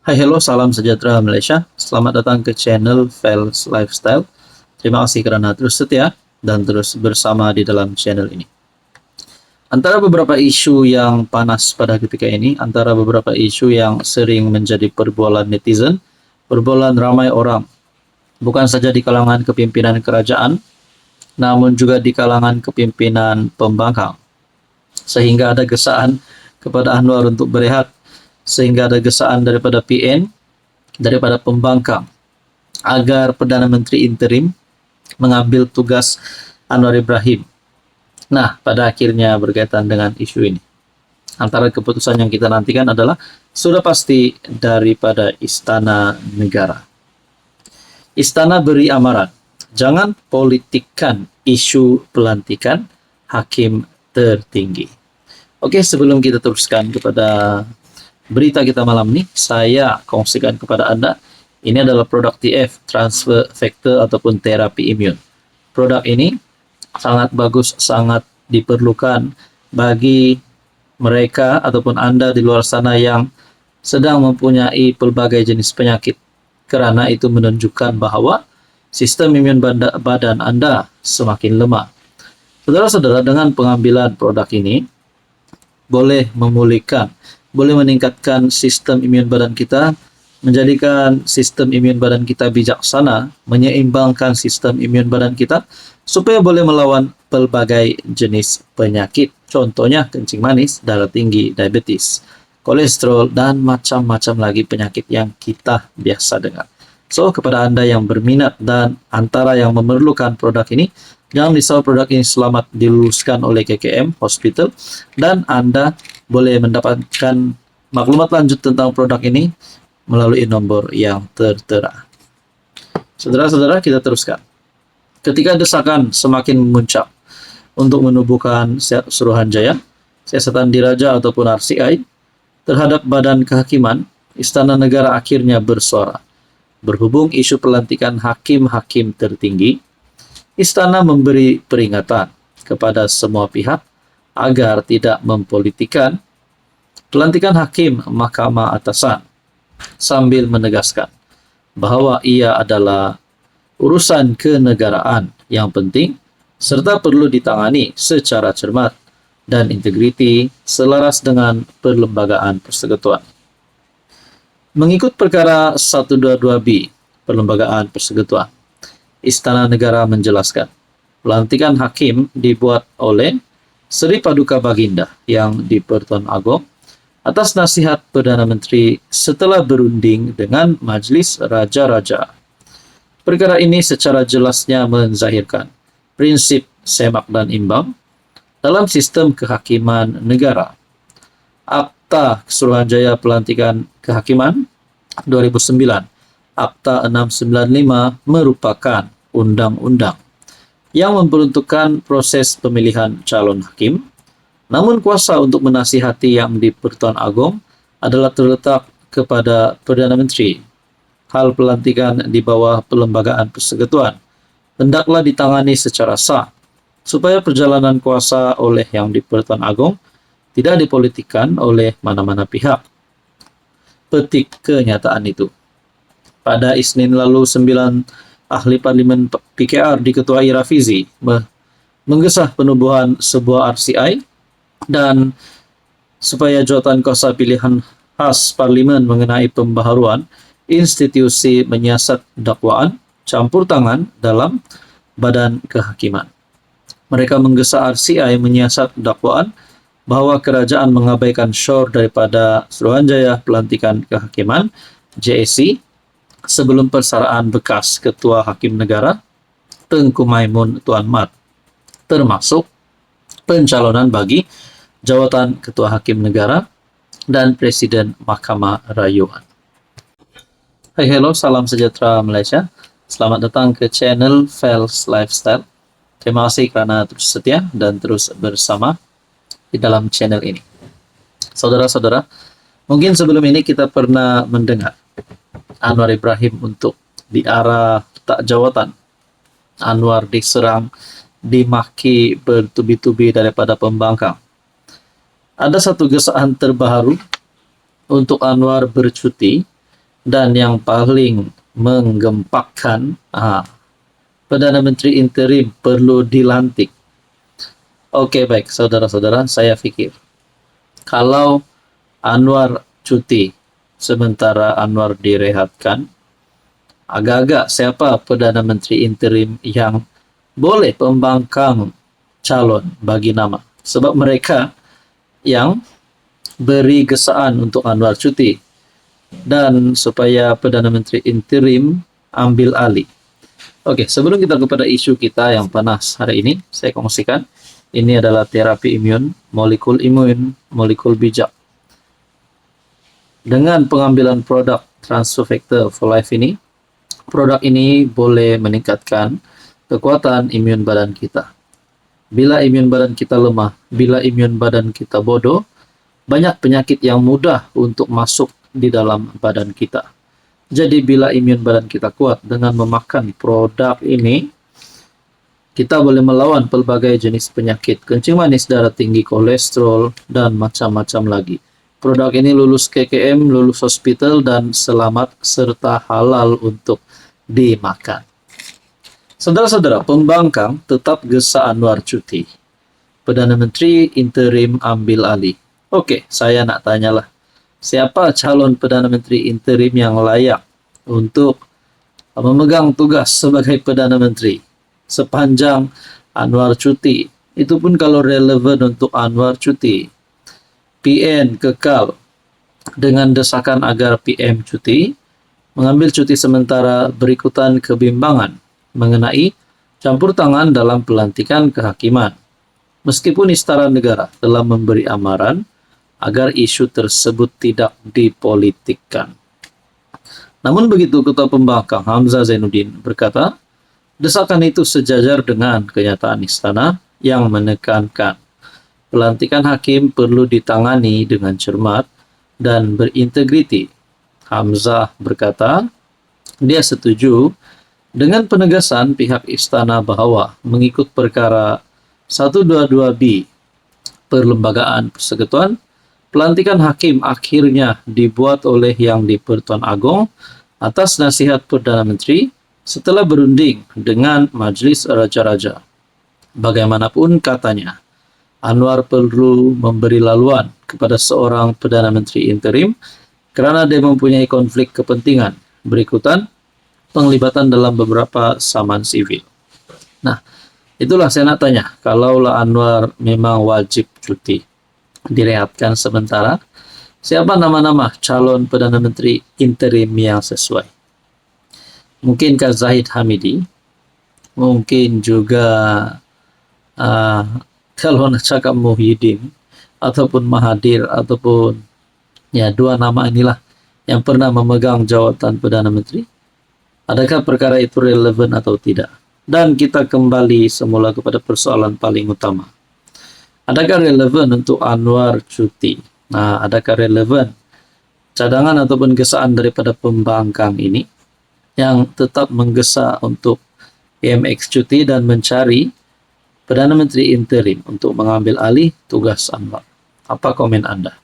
Hai, hello, salam sejahtera Malaysia. Selamat datang ke channel Fels Lifestyle. Terima kasih karena terus setia dan terus bersama di dalam channel ini. Antara beberapa isu yang panas pada ketika ini, antara beberapa isu yang sering menjadi perbualan netizen, perbualan ramai orang, bukan saja di kalangan kepimpinan kerajaan, namun juga di kalangan kepimpinan pembangkang. Sehingga ada gesaan kepada Anwar untuk berehat, sehingga ada gesaan daripada PN, daripada pembangkang, agar Perdana Menteri interim mengambil tugas Anwar Ibrahim. Nah, pada akhirnya berkaitan dengan isu ini. Antara keputusan yang kita nantikan adalah sudah pasti daripada Istana Negara. Istana beri amaran, jangan politikkan isu pelantikan hakim tertinggi. Oke, sebelum kita teruskan kepada berita kita malam ini, saya kongsikan kepada Anda. Ini adalah produk TF, transfer factor ataupun terapi imun. Produk ini sangat bagus, sangat diperlukan bagi mereka ataupun Anda di luar sana yang sedang mempunyai pelbagai jenis penyakit. Kerana itu menunjukkan bahwa sistem imun badan Anda semakin lemah. Saudara-saudara, dengan pengambilan produk ini boleh memulihkan, boleh meningkatkan sistem imun badan kita, menjadikan sistem imun badan kita bijaksana, menyeimbangkan sistem imun badan kita supaya boleh melawan pelbagai jenis penyakit. Contohnya kencing manis, darah tinggi, diabetes, kolesterol, dan macam-macam lagi penyakit yang kita biasa dengar. So, kepada Anda yang berminat dan antara yang memerlukan produk ini, jangan risau, produk ini selamat diluluskan oleh KKM Hospital dan Anda boleh mendapatkan maklumat lanjut tentang produk ini melalui nomor yang tertera. Saudara-saudara, kita teruskan. Ketika desakan semakin memuncak untuk menubuhkan Suruhanjaya, Siasatan Diraja ataupun RCI terhadap Badan Kehakiman, Istana Negara akhirnya bersuara. Berhubung isu pelantikan hakim-hakim tertinggi, Istana memberi peringatan kepada semua pihak agar tidak mempolitikan pelantikan hakim Mahkamah Atasan, sambil menegaskan bahwa ia adalah urusan kenegaraan yang penting serta perlu ditangani secara cermat dan integriti selaras dengan Perlembagaan Persekutuan. Mengikut perkara 122B Perlembagaan Persekutuan, Istana Negara menjelaskan pelantikan hakim dibuat oleh Seri Paduka Baginda yang di-Pertuan Agong atas nasihat Perdana Menteri setelah berunding dengan Majlis Raja-Raja. Perkara ini secara jelasnya menzahirkan prinsip semak dan imbang dalam sistem kehakiman negara. Akta Suruhanjaya Pelantikan Kehakiman 2009, Akta 695 merupakan undang-undang yang memperuntukkan proses pemilihan calon hakim. Namun kuasa untuk menasihati yang di-Pertuan Agong adalah terletak kepada Perdana Menteri. Hal pelantikan di bawah Perlembagaan Persekutuan hendaklah ditangani secara sah, supaya perjalanan kuasa oleh yang di-Pertuan Agong tidak dipolitikkan oleh mana-mana pihak. Petik kenyataan itu. Pada Isnin lalu, 9 ahli Parlimen PKR diketuai Rafizi menggesah penubuhan sebuah RCI dan supaya jawatan kuasa pilihan khas Parlimen mengenai pembaharuan institusi menyiasat dakwaan campur tangan dalam Badan Kehakiman. Mereka menggesa RCI menyiasat dakwaan bahwa kerajaan mengabaikan syur daripada Suruhanjaya Pelantikan Kehakiman JSC sebelum persaraan bekas Ketua Hakim Negara Tengku Maimun Tuan Mat, termasuk pencalonan bagi jawatan Ketua Hakim Negara dan Presiden Mahkamah Rayuan. Hai, hello, salam sejahtera Malaysia. Selamat datang ke channel Fels Lifestyle. Terima kasih kerana terus setia dan terus bersama di dalam channel ini. Saudara-saudara, mungkin sebelum ini kita pernah mendengar Anwar Ibrahim untuk diarah tak jawatan. Anwar diserang, dimaki bertubi-tubi daripada pembangkang. Ada satu gesaan terbaru untuk Anwar bercuti Dan yang paling menggempakkan, Perdana Menteri interim perlu dilantik. Oke, baik, saudara-saudara, saya pikir kalau Anwar cuti sementara Anwar direhatkan, agak-agak siapa Perdana Menteri interim yang boleh pembangkang calon bagi nama. Sebab mereka yang beri gesaan untuk Anwar cuti dan supaya Perdana Menteri interim ambil alih. Oke, sebelum kita kepada isu kita yang panas hari ini, saya kongsikan. Ini adalah terapi imun, molekul bijak. Dengan pengambilan produk Transfer Factor for Life ini, produk ini boleh meningkatkan kekuatan imun badan kita. Bila imun badan kita lemah, bila imun badan kita bodoh, banyak penyakit yang mudah untuk masuk di dalam badan kita. Jadi bila imun badan kita kuat dengan memakan produk ini, kita boleh melawan pelbagai jenis penyakit, kencing manis, darah tinggi, kolesterol, dan macam-macam lagi. Produk ini lulus KKM, lulus hospital, dan selamat serta halal untuk dimakan. Saudara-saudara, pembangkang tetap gesa Anwar cuti. Perdana Menteri interim ambil alih. Oke, saya nak tanyalah. Siapa calon Perdana Menteri interim yang layak untuk memegang tugas sebagai Perdana Menteri sepanjang Anwar cuti? Itu pun kalau relevan untuk Anwar cuti. PN kekal dengan desakan agar PM cuti, mengambil cuti sementara berikutan kebimbangan mengenai campur tangan dalam pelantikan kehakiman. Meskipun Istana Negara telah memberi amaran agar isu tersebut tidak dipolitikkan. Namun begitu, Ketua Pembangkang Hamzah Zainuddin berkata, desakan itu sejajar dengan kenyataan istana yang menekankan pelantikan hakim perlu ditangani dengan cermat dan berintegriti. Hamzah berkata, dia setuju dengan penegasan pihak istana bahwa mengikut perkara 122B Perlembagaan Persekutuan, pelantikan hakim akhirnya dibuat oleh Yang di-Pertuan Agong atas nasihat Perdana Menteri setelah berunding dengan Majlis Raja-Raja. Bagaimanapun katanya, Anwar perlu memberi laluan kepada seorang Perdana Menteri interim kerana dia mempunyai konflik kepentingan berikutan penglibatan dalam beberapa saman sivil. Nah, itulah saya nak tanya, kalaulah Anwar memang wajib cuti, direhatkan sementara, siapa nama-nama calon Perdana Menteri interim yang sesuai? Mungkinkah Zahid Hamidi? Mungkin juga kalau nak cakap Muhyiddin ataupun Mahathir ataupun ya dua nama inilah yang pernah memegang jawatan Perdana Menteri. Adakah perkara itu relevan atau tidak? Dan kita kembali semula kepada persoalan paling utama. Adakah relevan untuk Anwar cuti? Nah, adakah relevan cadangan ataupun gesaan daripada pembangkang ini yang tetap menggesa untuk PMX cuti dan mencari Perdana Menteri interim untuk mengambil alih tugas Anwar? Apa komen Anda?